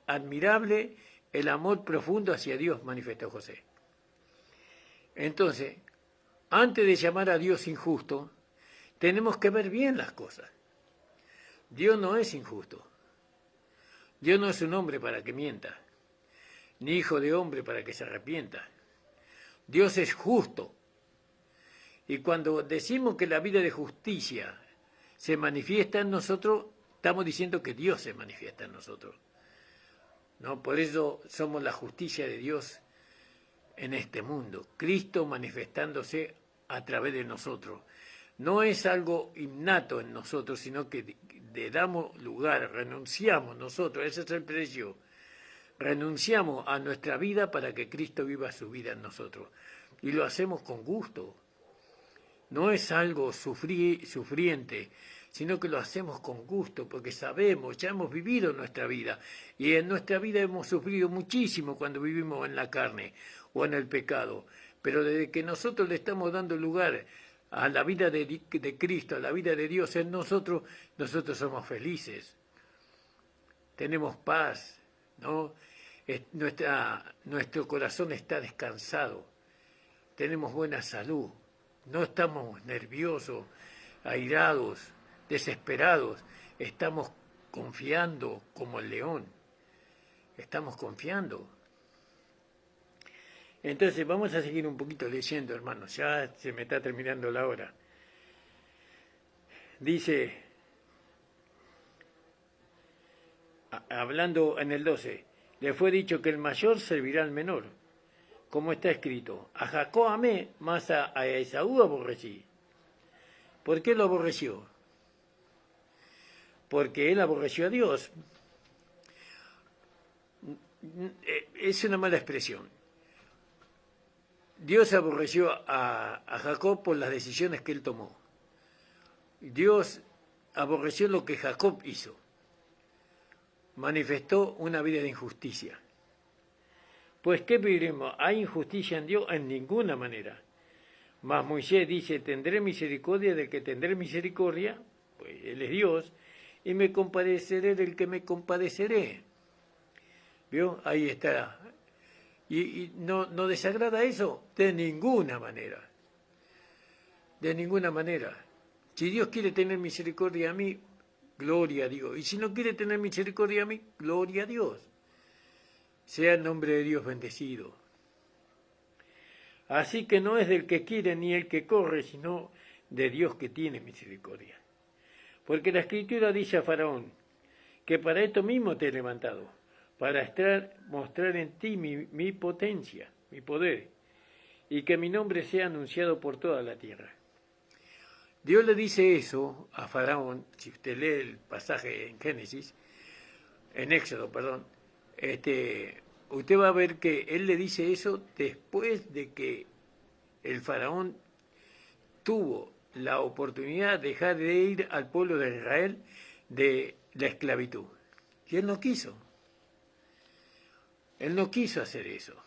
admirable, el amor profundo hacia Dios manifestó José. Entonces, antes de llamar a Dios injusto, tenemos que ver bien las cosas. Dios no es injusto. Dios no es un hombre para que mienta, ni hijo de hombre para que se arrepienta. Dios es justo. Y cuando decimos que la vida de justicia se manifiesta en nosotros, estamos diciendo que Dios se manifiesta en nosotros, ¿no? Por eso somos la justicia de Dios en este mundo. Cristo manifestándose a través de nosotros. No es algo innato en nosotros, sino que le damos lugar, renunciamos nosotros, ese es el precio. Renunciamos a nuestra vida para que Cristo viva su vida en nosotros. Y lo hacemos con gusto. No es algo sufriente, sino que lo hacemos con gusto, porque sabemos, ya hemos vivido nuestra vida. Y en nuestra vida hemos sufrido muchísimo cuando vivimos en la carne o en el pecado. Pero desde que nosotros le estamos dando lugar a la vida de Cristo, a la vida de Dios en nosotros, nosotros somos felices. Tenemos paz, ¿no? Nuestro corazón está descansado. Tenemos buena salud. No estamos nerviosos, airados, desesperados. Estamos confiando como el león. Estamos confiando. Entonces vamos a seguir un poquito leyendo, hermanos. Ya se me está terminando la hora. Dice, hablando en el 12, le fue dicho que el mayor servirá al menor, como está escrito, a Jacob amé, mas a Esaú aborrecí. ¿Por qué lo aborreció? Porque él aborreció a Dios. Es una mala expresión. Dios aborreció a Jacob por las decisiones que él tomó. Dios aborreció lo que Jacob hizo. Manifestó una vida de injusticia. Pues, ¿qué diremos? ¿Hay injusticia en Dios? En ninguna manera. Mas Moisés dice, tendré misericordia del que tendré misericordia, pues él es Dios, y me compadeceré del que me compadeceré. ¿Vio? Ahí está. ¿Y no desagrada eso? De ninguna manera. De ninguna manera. Si Dios quiere tener misericordia a mí, gloria a Dios. Y si no quiere tener misericordia a mí, gloria a Dios. Sea el nombre de Dios bendecido. Así que no es del que quiere ni el que corre, sino de Dios que tiene misericordia. Porque la Escritura dice a Faraón, que para esto mismo te he levantado, para mostrar en ti mi potencia, mi poder, y que mi nombre sea anunciado por toda la tierra. Dios le dice eso a Faraón, si usted lee el pasaje en Génesis, en Éxodo, perdón, usted va a ver que él le dice eso después de que el Faraón tuvo la oportunidad de dejar de ir al pueblo de Israel de la esclavitud. Y él no quiso. Él no quiso hacer eso.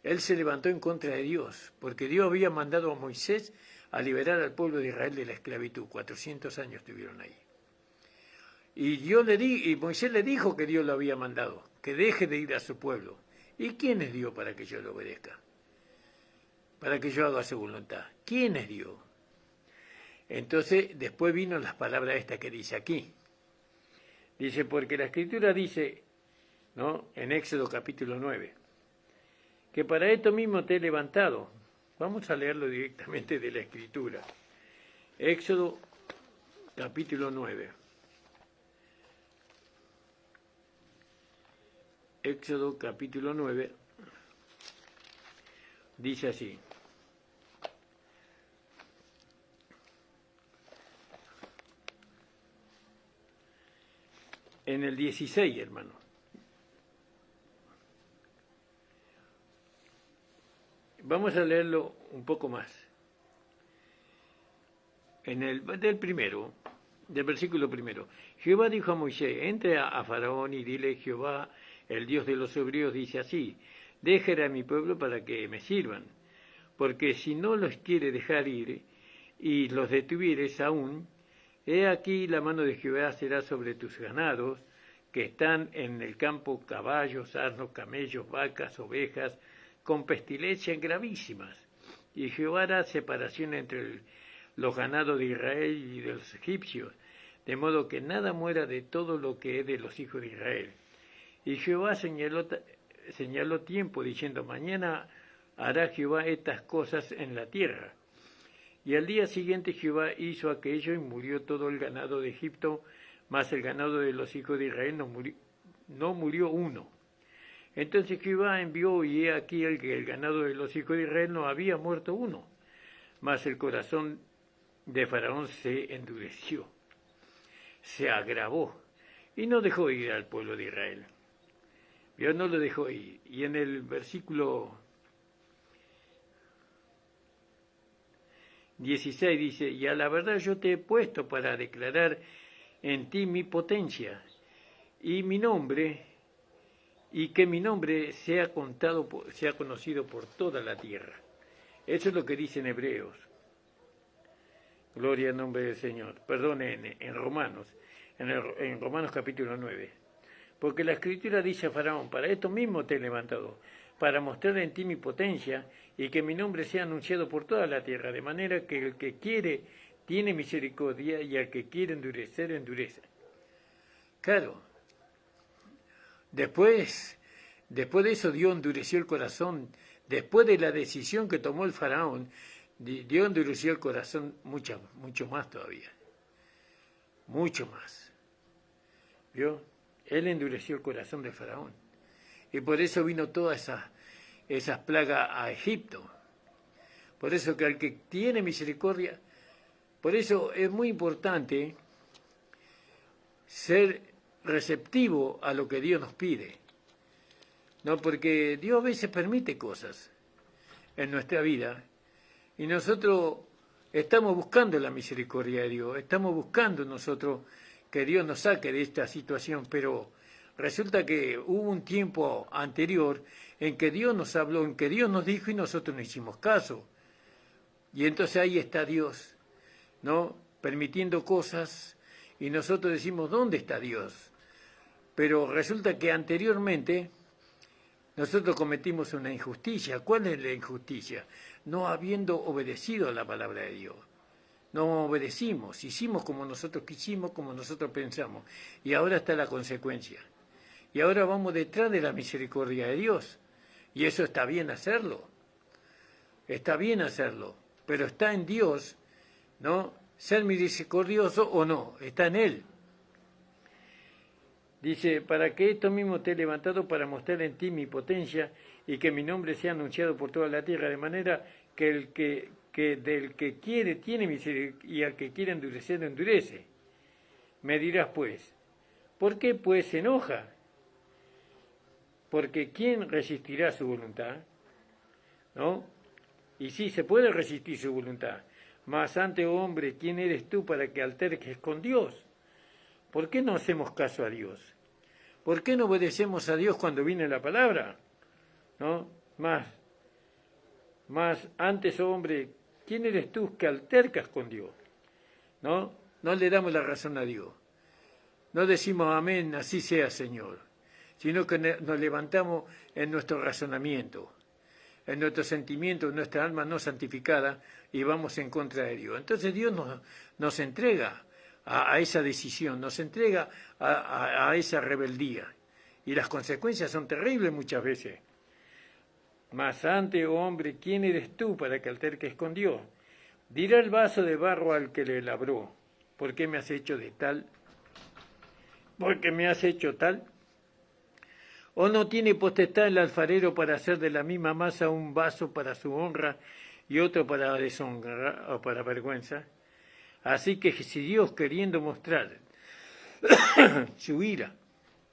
Él se levantó en contra de Dios, porque Dios había mandado a Moisés a liberar al pueblo de Israel de la esclavitud. 400 años estuvieron ahí. Y Moisés le dijo que Dios lo había mandado, que deje de ir a su pueblo. ¿Y quién es Dios para que yo lo obedezca? Para que yo haga su voluntad. ¿Quién es Dios? Entonces, después vino las palabras estas que dice aquí. Dice, porque la Escritura dice, ¿no?, en Éxodo capítulo 9, que para esto mismo te he levantado. Vamos a leerlo directamente de la Escritura. Éxodo capítulo 9. Éxodo capítulo 9 dice así. En el 16, hermano. Vamos a leerlo un poco más. Del versículo primero. Jehová dijo a Moisés, entre a Faraón y dile, Jehová, el Dios de los hebreos, dice así, deje a mi pueblo para que me sirvan, porque si no los quiere dejar ir y los detuvieres aún, he aquí la mano de Jehová será sobre tus ganados, que están en el campo, caballos, asnos, camellos, vacas, ovejas, con pestilencias gravísimas. Y Jehová hará separación entre los ganados de Israel y de los egipcios, de modo que nada muera de todo lo que es de los hijos de Israel. Y Jehová señaló tiempo, diciendo, mañana hará Jehová estas cosas en la tierra. Y al día siguiente Jehová hizo aquello y murió todo el ganado de Egipto, mas el ganado de los hijos de Israel no murió uno. Entonces Jehová envió, y he aquí el ganado de los hijos de Israel no había muerto uno, mas el corazón de Faraón se endureció, se agravó, y no dejó ir al pueblo de Israel. Dios no lo dejó ir. Y en el versículo 16 dice, y a la verdad yo te he puesto para declarar en ti mi potencia y mi nombre, y que mi nombre sea conocido por toda la tierra. Eso es lo que dice en Hebreos. Gloria al nombre del Señor. Perdón, en Romanos, en Romanos capítulo 9. Porque la Escritura dice a Faraón, para esto mismo te he levantado, para mostrar en ti mi potencia y que mi nombre sea anunciado por toda la tierra, de manera que el que quiere tiene misericordia y al que quiere endurecer, endurece. Claro, después de eso Dios endureció el corazón, después de la decisión que tomó el Faraón, Dios endureció el corazón mucho más todavía, mucho más. ¿Vio? Él endureció el corazón del faraón. Y por eso vino todas esas plagas a Egipto. Por eso que al que tiene misericordia, por eso es muy importante ser receptivo a lo que Dios nos pide. No, porque Dios a veces permite cosas en nuestra vida y nosotros estamos buscando la misericordia de Dios, estamos buscando nosotros que Dios nos saque de esta situación, pero resulta que hubo un tiempo anterior en que Dios nos habló, en que Dios nos dijo y nosotros no hicimos caso. Y entonces ahí está Dios, ¿no? Permitiendo cosas y nosotros decimos, ¿dónde está Dios? Pero resulta que anteriormente nosotros cometimos una injusticia. ¿Cuál es la injusticia? No habiendo obedecido a la palabra de Dios. No obedecimos, hicimos como nosotros quisimos, como nosotros pensamos. Y ahora está la consecuencia. Y ahora vamos detrás de la misericordia de Dios. Y eso está bien hacerlo. Está bien hacerlo. Pero está en Dios, ¿no? Ser misericordioso o no, está en Él. Dice, para que esto mismo te he levantado para mostrar en ti mi potencia y que mi nombre sea anunciado por toda la tierra, de manera que del que quiere tiene misericordia y al que quiere endurecer, endurece. Me dirás pues, ¿por qué pues se enoja? Porque ¿quién resistirá su voluntad? ¿No? Y sí, se puede resistir su voluntad. Mas ante, oh hombre, ¿quién eres tú para que alterques con Dios? ¿Por qué no hacemos caso a Dios? ¿Por qué no obedecemos a Dios cuando viene la palabra? ¿No? Más antes, oh hombre, ¿quién eres tú que altercas con Dios? ¿No? No le damos la razón a Dios. No decimos amén, así sea, Señor, sino que nos levantamos en nuestro razonamiento, en nuestro sentimiento, en nuestra alma no santificada, y vamos en contra de Dios. Entonces Dios nos entrega a esa decisión, nos entrega a esa rebeldía. Y las consecuencias son terribles muchas veces. Mas ante, oh hombre, ¿quién eres tú para que alterques con Dios? Dirá el vaso de barro al que le labró, ¿por qué me has hecho de tal? ¿Por qué me has hecho tal? ¿O no tiene potestad el alfarero para hacer de la misma masa un vaso para su honra y otro para deshonra o para vergüenza? Así que si Dios, queriendo mostrar su ira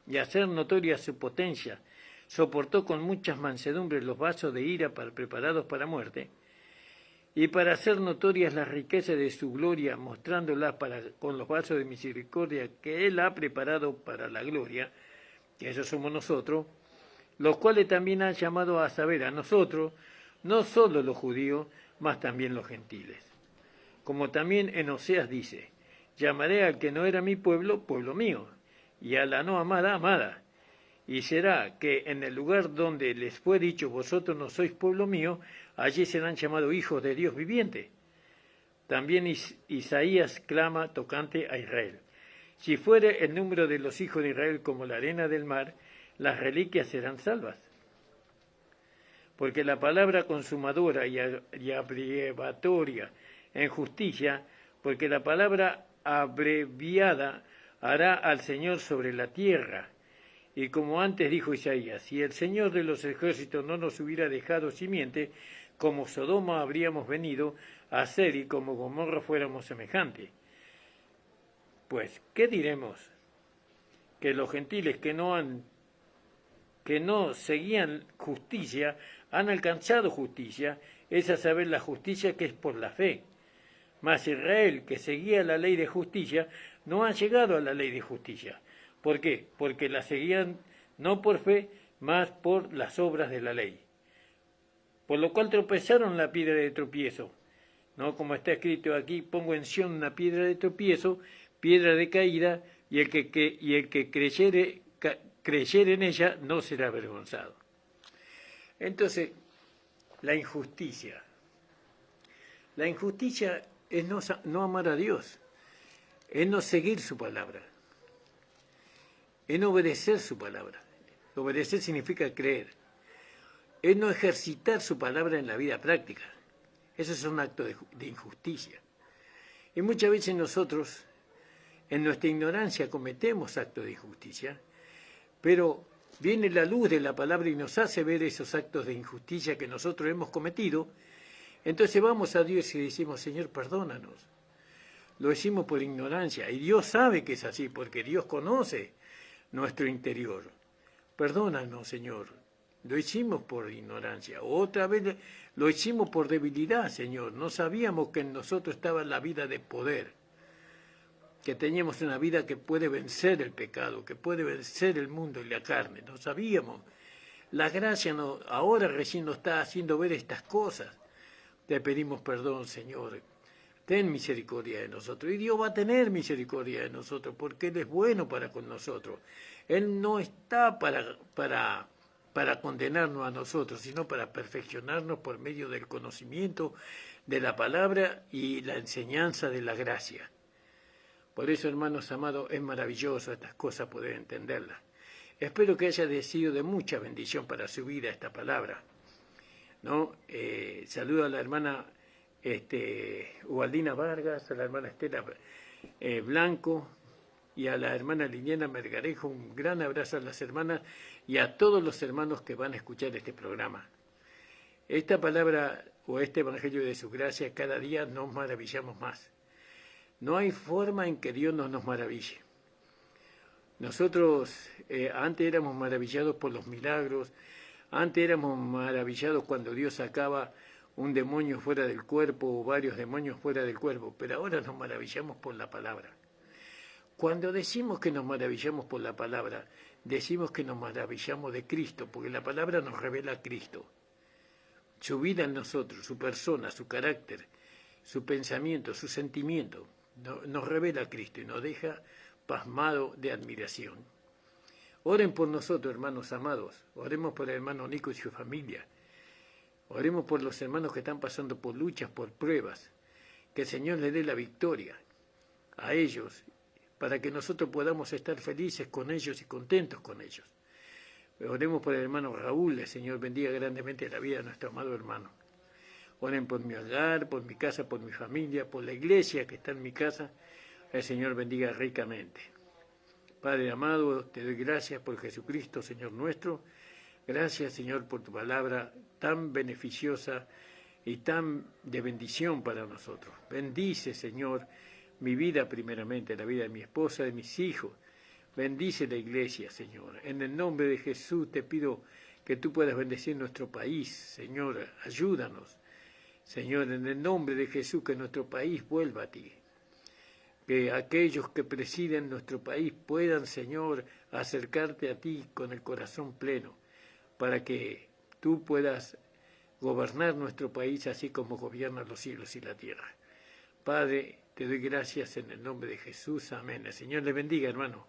y hacer notoria su potencia, soportó con muchas mansedumbres los vasos de ira preparados para muerte, y para hacer notorias las riquezas de su gloria, mostrándolas con los vasos de misericordia que Él ha preparado para la gloria, que esos somos nosotros, los cuales también ha llamado a saber a nosotros, no solo los judíos, mas también los gentiles. Como también en Oseas dice, llamaré al que no era mi pueblo, pueblo mío, y a la no amada, amada. Y será que en el lugar donde les fue dicho, vosotros no sois pueblo mío, allí serán llamados hijos de Dios viviente. También Isaías clama tocante a Israel. Si fuere el número de los hijos de Israel como la arena del mar, las reliquias serán salvas. Porque la palabra consumadora y abrevatoria en justicia, porque la palabra abreviada hará al Señor sobre la tierra. Y como antes dijo Isaías, si el Señor de los ejércitos no nos hubiera dejado simiente, como Sodoma habríamos venido a ser y como Gomorra fuéramos semejantes. Pues, ¿qué diremos? Que los gentiles que no seguían justicia, han alcanzado justicia, es a saber la justicia que es por la fe. Mas Israel, que seguía la ley de justicia, no ha llegado a la ley de justicia. ¿Por qué? Porque la seguían no por fe, mas por las obras de la ley. Por lo cual tropezaron la piedra de tropiezo. ¿No? Como está escrito aquí, pongo en Sión una piedra de tropiezo, piedra de caída, y el que creyere en ella no será avergonzado. Entonces, la injusticia. La injusticia es no amar a Dios, es no seguir su palabra, es no obedecer su palabra. Obedecer significa creer. Es no ejercitar su palabra en la vida práctica. Eso es un acto de injusticia. Y muchas veces nosotros, en nuestra ignorancia, cometemos actos de injusticia pero viene la luz de la palabra y nos hace ver esos actos de injusticia que nosotros hemos cometido. Entonces vamos a Dios y decimos, Señor, perdónanos. Lo decimos por ignorancia, y Dios sabe que es así, porque Dios conoce nuestro interior. Perdónanos, Señor. Lo hicimos por ignorancia. Otra vez lo hicimos por debilidad, Señor. No sabíamos que en nosotros estaba la vida de poder, que teníamos una vida que puede vencer el pecado, que puede vencer el mundo y la carne. No sabíamos. La gracia ahora recién nos está haciendo ver estas cosas. Te pedimos perdón, Señor. Ten misericordia de nosotros. Y Dios va a tener misericordia de nosotros, porque Él es bueno para con nosotros. Él no está para condenarnos a nosotros, sino para perfeccionarnos por medio del conocimiento de la palabra y la enseñanza de la gracia. Por eso, hermanos amados, es maravilloso estas cosas poder entenderlas. Espero que haya sido de mucha bendición para su vida esta palabra, ¿no? Saludo a la hermana Ubaldina Vargas, a la hermana Estela Blanco y a la hermana Liliana Mergarejo. Un gran abrazo a las hermanas y a todos los hermanos que van a escuchar este programa. Esta palabra o este evangelio de su gracia, cada día nos maravillamos más. No hay forma en que Dios no nos maraville. Nosotros antes éramos maravillados por los milagros, antes éramos maravillados cuando Dios sacaba un demonio fuera del cuerpo o varios demonios fuera del cuerpo, pero ahora nos maravillamos por la palabra. Cuando decimos que nos maravillamos por la palabra, decimos que nos maravillamos de Cristo, porque la palabra nos revela a Cristo, su vida en nosotros, su persona, su carácter, su pensamiento, su sentimiento. Nos revela a Cristo y nos deja pasmado de admiración. Oren por nosotros, hermanos amados. Oremos por el hermano Nico y su familia. Oremos por los hermanos que están pasando por luchas, por pruebas. Que el Señor le dé la victoria a ellos, para que nosotros podamos estar felices con ellos y contentos con ellos. Oremos por el hermano Raúl. El Señor bendiga grandemente la vida de nuestro amado hermano. Oren por mi hogar, por mi casa, por mi familia, por la iglesia que está en mi casa. El Señor bendiga ricamente. Padre amado, te doy gracias por Jesucristo, Señor nuestro. Gracias, Señor, por tu palabra tan beneficiosa y tan de bendición para nosotros. Bendice, Señor, mi vida primeramente, la vida de mi esposa, de mis hijos. Bendice la iglesia, Señor. En el nombre de Jesús te pido que tú puedas bendecir nuestro país, Señor. Ayúdanos. Señor, en el nombre de Jesús, que nuestro país vuelva a ti. Que aquellos que presiden nuestro país puedan, Señor, acercarte a ti con el corazón pleno, para que tú puedas gobernar nuestro país así como gobiernas los cielos y la tierra. Padre, te doy gracias en el nombre de Jesús. Amén. El Señor le bendiga, hermano.